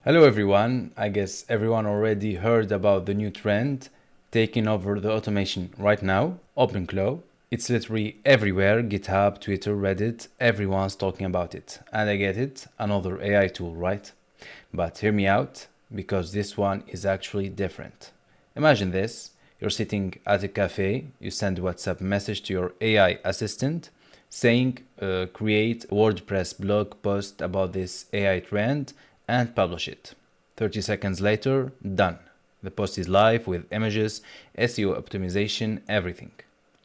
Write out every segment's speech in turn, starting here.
Hello everyone, I guess everyone already heard about the new trend taking over the automation right now, OpenClaw. It's literally everywhere, GitHub, Twitter, Reddit, everyone's talking about it. And I get it, another AI tool, right? But hear me out, because this one is actually different. Imagine this, you're sitting at a cafe, you send a WhatsApp message to your AI assistant saying create a WordPress blog post about this AI trend and publish it. 30 seconds later, done. The post is live with images, SEO optimization, everything.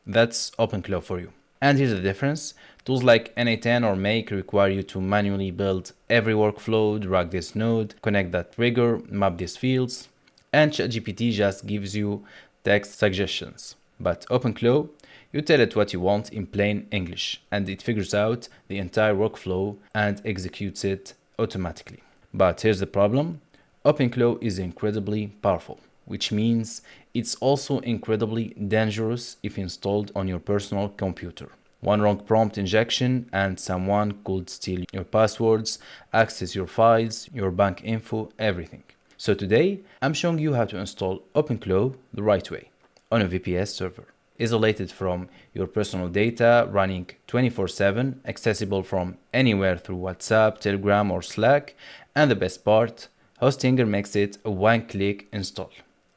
That's OpenClaw for you. And here's the difference. Tools like n8n or Make require you to manually build every workflow, drag this node, connect that trigger, map these fields, and ChatGPT just gives you text suggestions. But OpenClaw, you tell it what you want in plain English, and it figures out the entire workflow and executes it automatically. But here's the problem. OpenClaw is incredibly powerful, which means it's also incredibly dangerous if installed on your personal computer. One wrong prompt injection and someone could steal your passwords, access your files, your bank info, everything. So today, I'm showing you how to install OpenClaw the right way on a VPS server, isolated from your personal data, running 24/7, accessible from anywhere through WhatsApp, Telegram, or Slack, and the best part, Hostinger makes it a one-click install.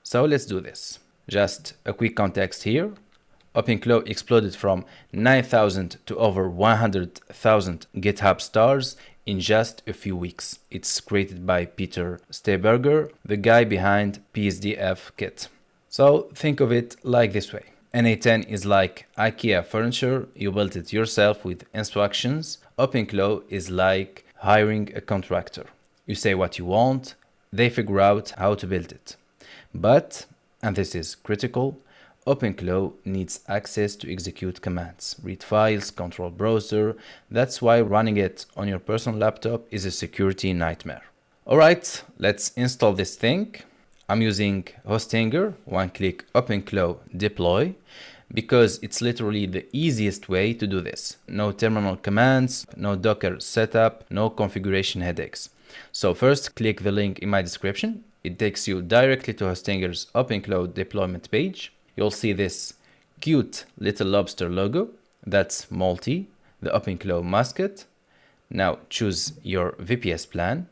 So let's do this. Just a quick context here. OpenClaw exploded from 9,000 to over 100,000 GitHub stars in just a few weeks. It's created by Peter Stehberger, the guy behind PSDF Kit. So think of it like this way. n8n is like IKEA furniture, you build it yourself with instructions. OpenClaw is like hiring a contractor. You say what you want, they figure out how to build it. But, and this is critical, OpenClaw needs access to execute commands, read files, control browser. That's why running it on your personal laptop is a security nightmare. Alright, let's install this thing. I'm using Hostinger, one-click OpenClaw deploy, because it's literally the easiest way to do this. No terminal commands, no Docker setup, no configuration headaches. So first, click the link in my description. It takes you directly to Hostinger's OpenClaw deployment page. You'll see this cute little lobster logo. That's Multi, the OpenClaw mascot. Now choose your VPS plan.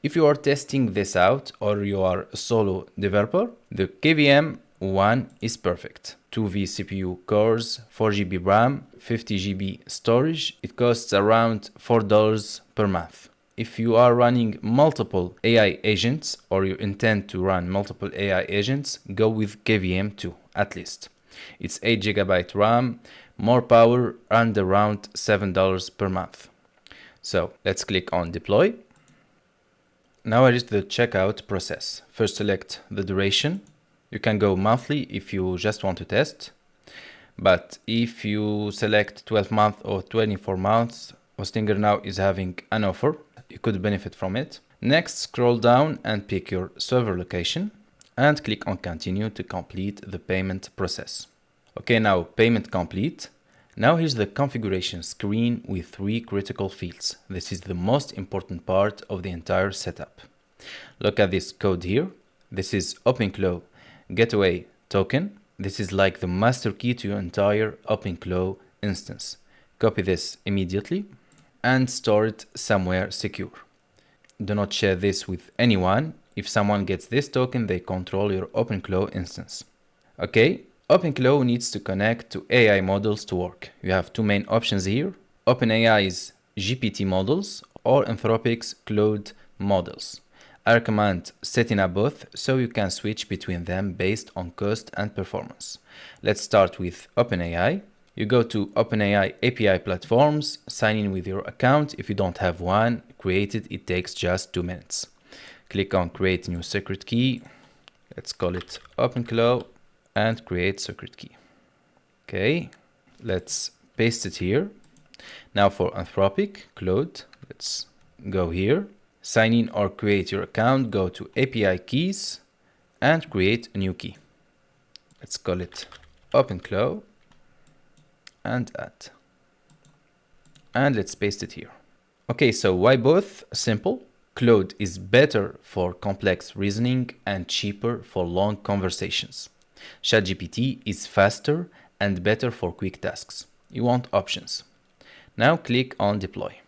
If you are testing this out or you are a solo developer, the KVM one is perfect. 2 vCPU cores, 4 GB RAM, 50 GB storage. It costs around $4 per month. If you are running multiple AI agents or you intend to run multiple AI agents, go with KVM 2 at least. It's 8 GB RAM, more power, and around $7 per month. So let's click on deploy. Now it is the checkout process. First select the duration. You can go monthly if you just want to test. But if you select 12 months or 24 months, Hostinger now is having an offer. You could benefit from it. Next, scroll down and pick your server location and click on continue to complete the payment process. Okay, now payment complete. Now here's the configuration screen with 3 critical fields. This is the most important part of the entire setup. Look at this code here. This is OpenClaw Gateway Token. This is like the master key to your entire OpenClaw instance. Copy this immediately and store it somewhere secure. Do not share this with anyone. If someone gets this token, they control your OpenClaw instance. Okay. OpenClaw needs to connect to AI models to work. You have 2 main options here. OpenAI's GPT models or Anthropic's Claude models. I recommend setting up both so you can switch between them based on cost and performance. Let's start with OpenAI. You go to OpenAI API platforms, sign in with your account. If you don't have one, create it. It takes just 2 minutes. Click on create new secret key. Let's call it OpenClaw. And create secret key. Okay, let's paste it here. Now for Anthropic Claude, let's go here. Sign in or create your account, go to API keys and create a new key. Let's call it OpenClaw and add. And let's paste it here. Okay, so why both? Simple. Claude is better for complex reasoning and cheaper for long conversations. ChatGPT is faster and better for quick tasks. You want options. Now click on deploy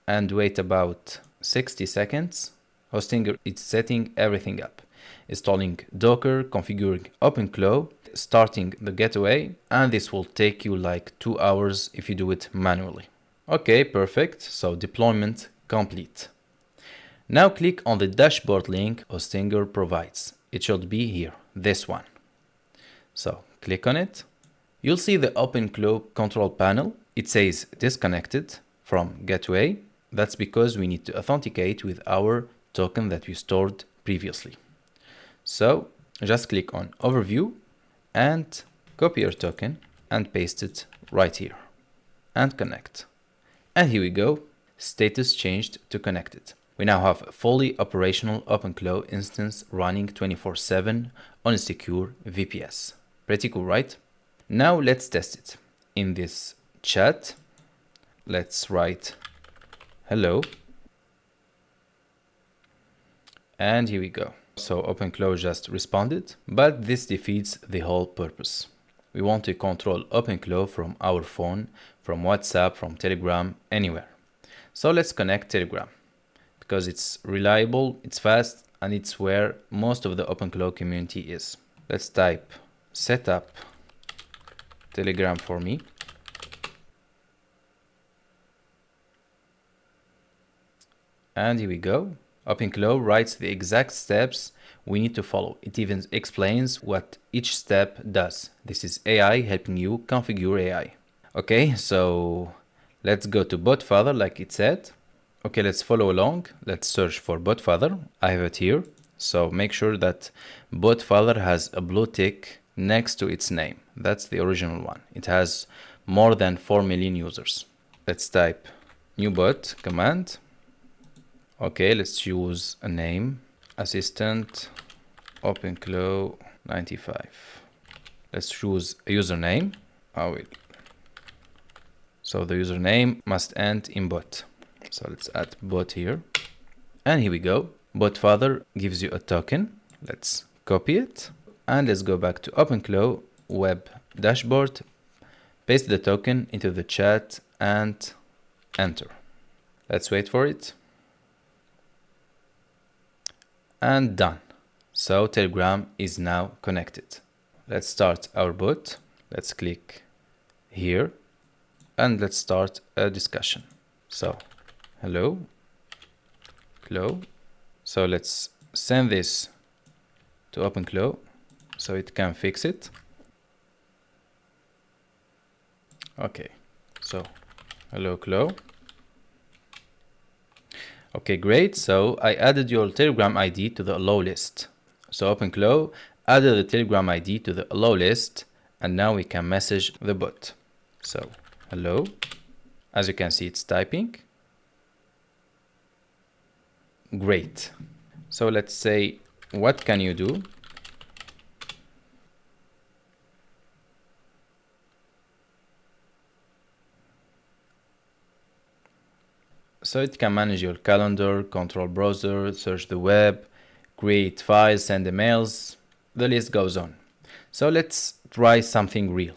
and wait about 60 seconds. Hostinger is setting everything up, installing Docker, configuring OpenClaw, starting the gateway, and this will take you like 2 hours if you do it manually. Okay, perfect. So deployment complete. Now click on the dashboard link Hostinger provides. It should be here, this one. So click on it. You'll see the OpenClaw control panel. It says disconnected from gateway. That's because we need to authenticate with our token that we stored previously. So just click on overview and copy your token and paste it right here and connect. And here we go, status changed to connected. We now have a fully operational OpenClaw instance running 24/7 on a secure VPS. Pretty cool, right? Now let's test it. In this chat, let's write hello. And here we go. So OpenClaw just responded, but this defeats the whole purpose. We want to control OpenClaw from our phone, from WhatsApp, from Telegram, anywhere. So let's connect Telegram because it's reliable, it's fast, and it's where most of the OpenClaw community is. Let's type setup Telegram for me. And here we go. OpenClaw writes the exact steps we need to follow. It even explains what each step does. This is AI helping you configure AI. Okay, so let's go to BotFather like it said. Okay, let's follow along. Let's search for BotFather. I have it here. So make sure that BotFather has a blue tick next to its name. That's the original one. It has more than 4 million users. Let's type new bot command. Okay, let's choose a name. Assistant OpenClaw 95. Let's choose a username. So the username must end in bot. So let's add bot here. And here we go. BotFather gives you a token. Let's copy it. And let's go back to OpenClaw web dashboard. Paste the token into the chat and enter. Let's wait for it. And done. So Telegram is now connected. Let's start our bot. Let's click here and let's start a discussion. So hello, Claw. So let's send this to OpenClaw so it can fix it. Okay, so hello, Claw. Okay, great. So I added your Telegram ID to the allow list. So OpenClaw added the Telegram ID to the allow list, and now we can message the bot. So hello. As you can see, it's typing. Great. So let's say, what can you do? So it can manage your calendar, control browser, search the web, create files, send emails, the list goes on. So let's try something real.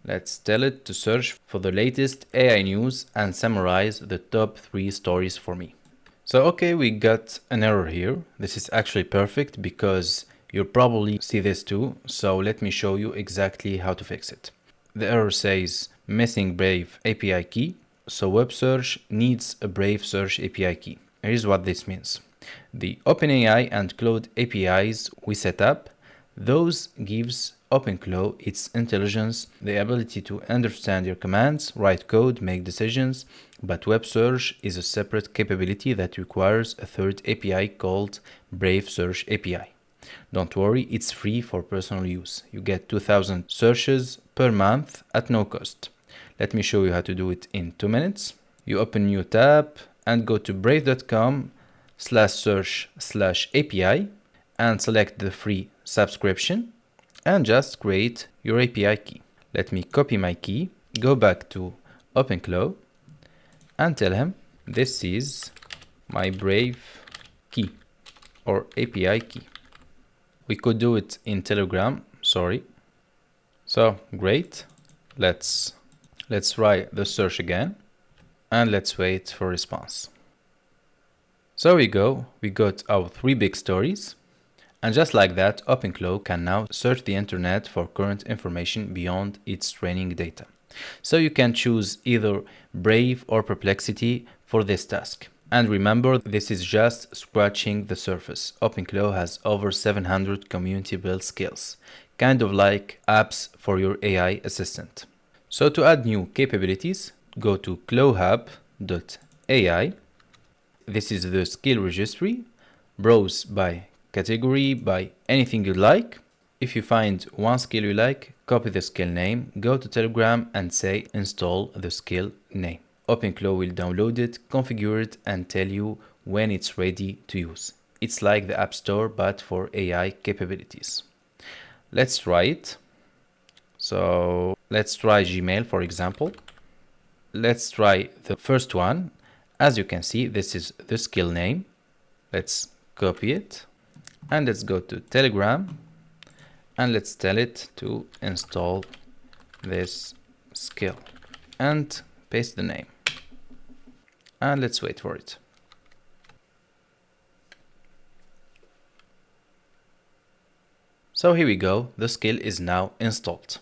Let's tell it to search for the latest AI news and summarize the top 3 stories for me. So okay, we got an error here. This is actually perfect because you'll probably see this too. So let me show you exactly how to fix it. The error says missing Brave API key. So web search needs a Brave search API key. Here's what this means. The OpenAI and Claude APIs we set up, those gives OpenClaw its intelligence, the ability to understand your commands, write code, make decisions, but web search is a separate capability that requires a third API called Brave Search API. Don't worry, it's free for personal use. You get 2000 searches per month at no cost. Let me show you how to do it in 2 minutes. You open new tab and go to brave.com/search/API and select the free subscription and just create your API key. Let me copy my key, go back to OpenClaw and tell him this is my Brave key or API key. We could do it in Telegram, sorry. So great. Let's try the search again and let's wait for response. So we got our 3 big stories. And just like that, OpenClaw can now search the internet for current information beyond its training data. So you can choose either Brave or Perplexity for this task. And remember, this is just scratching the surface. OpenClaw has over 700 community-built skills, kind of like apps for your AI assistant. So to add new capabilities, go to ClawHub.ai. This is the skill registry. Browse by category, by anything you like. If you find one skill you like, copy the skill name, go to Telegram and say install the skill name. OpenClaw will download it, configure it, and tell you when it's ready to use. It's like the App Store, but for AI capabilities. Let's try it. So let's try Gmail, for example. Let's try the first one. As you can see, this is the skill name. Let's copy it. And let's go to Telegram and let's tell it to install this skill and paste the name. And let's wait for it. So here we go, the skill is now installed.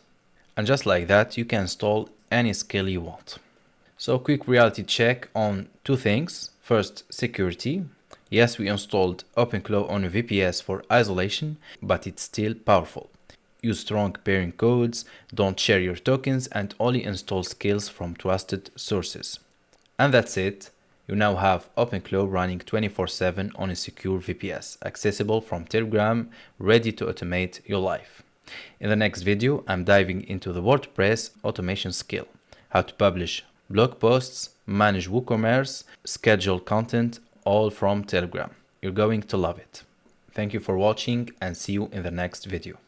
And just like that, you can install any skill you want. So quick reality check on 2 things. First, security. Yes, we installed OpenClaw on a VPS for isolation, but it's still powerful. Use strong pairing codes, don't share your tokens, and only install skills from trusted sources. And that's it. You now have OpenClaw running 24/7 on a secure VPS, accessible from Telegram, ready to automate your life. In the next video, I'm diving into the WordPress automation skill, how to publish blog posts, manage WooCommerce, schedule content, all from Telegram. You're going to love it. Thank you for watching and see you in the next video.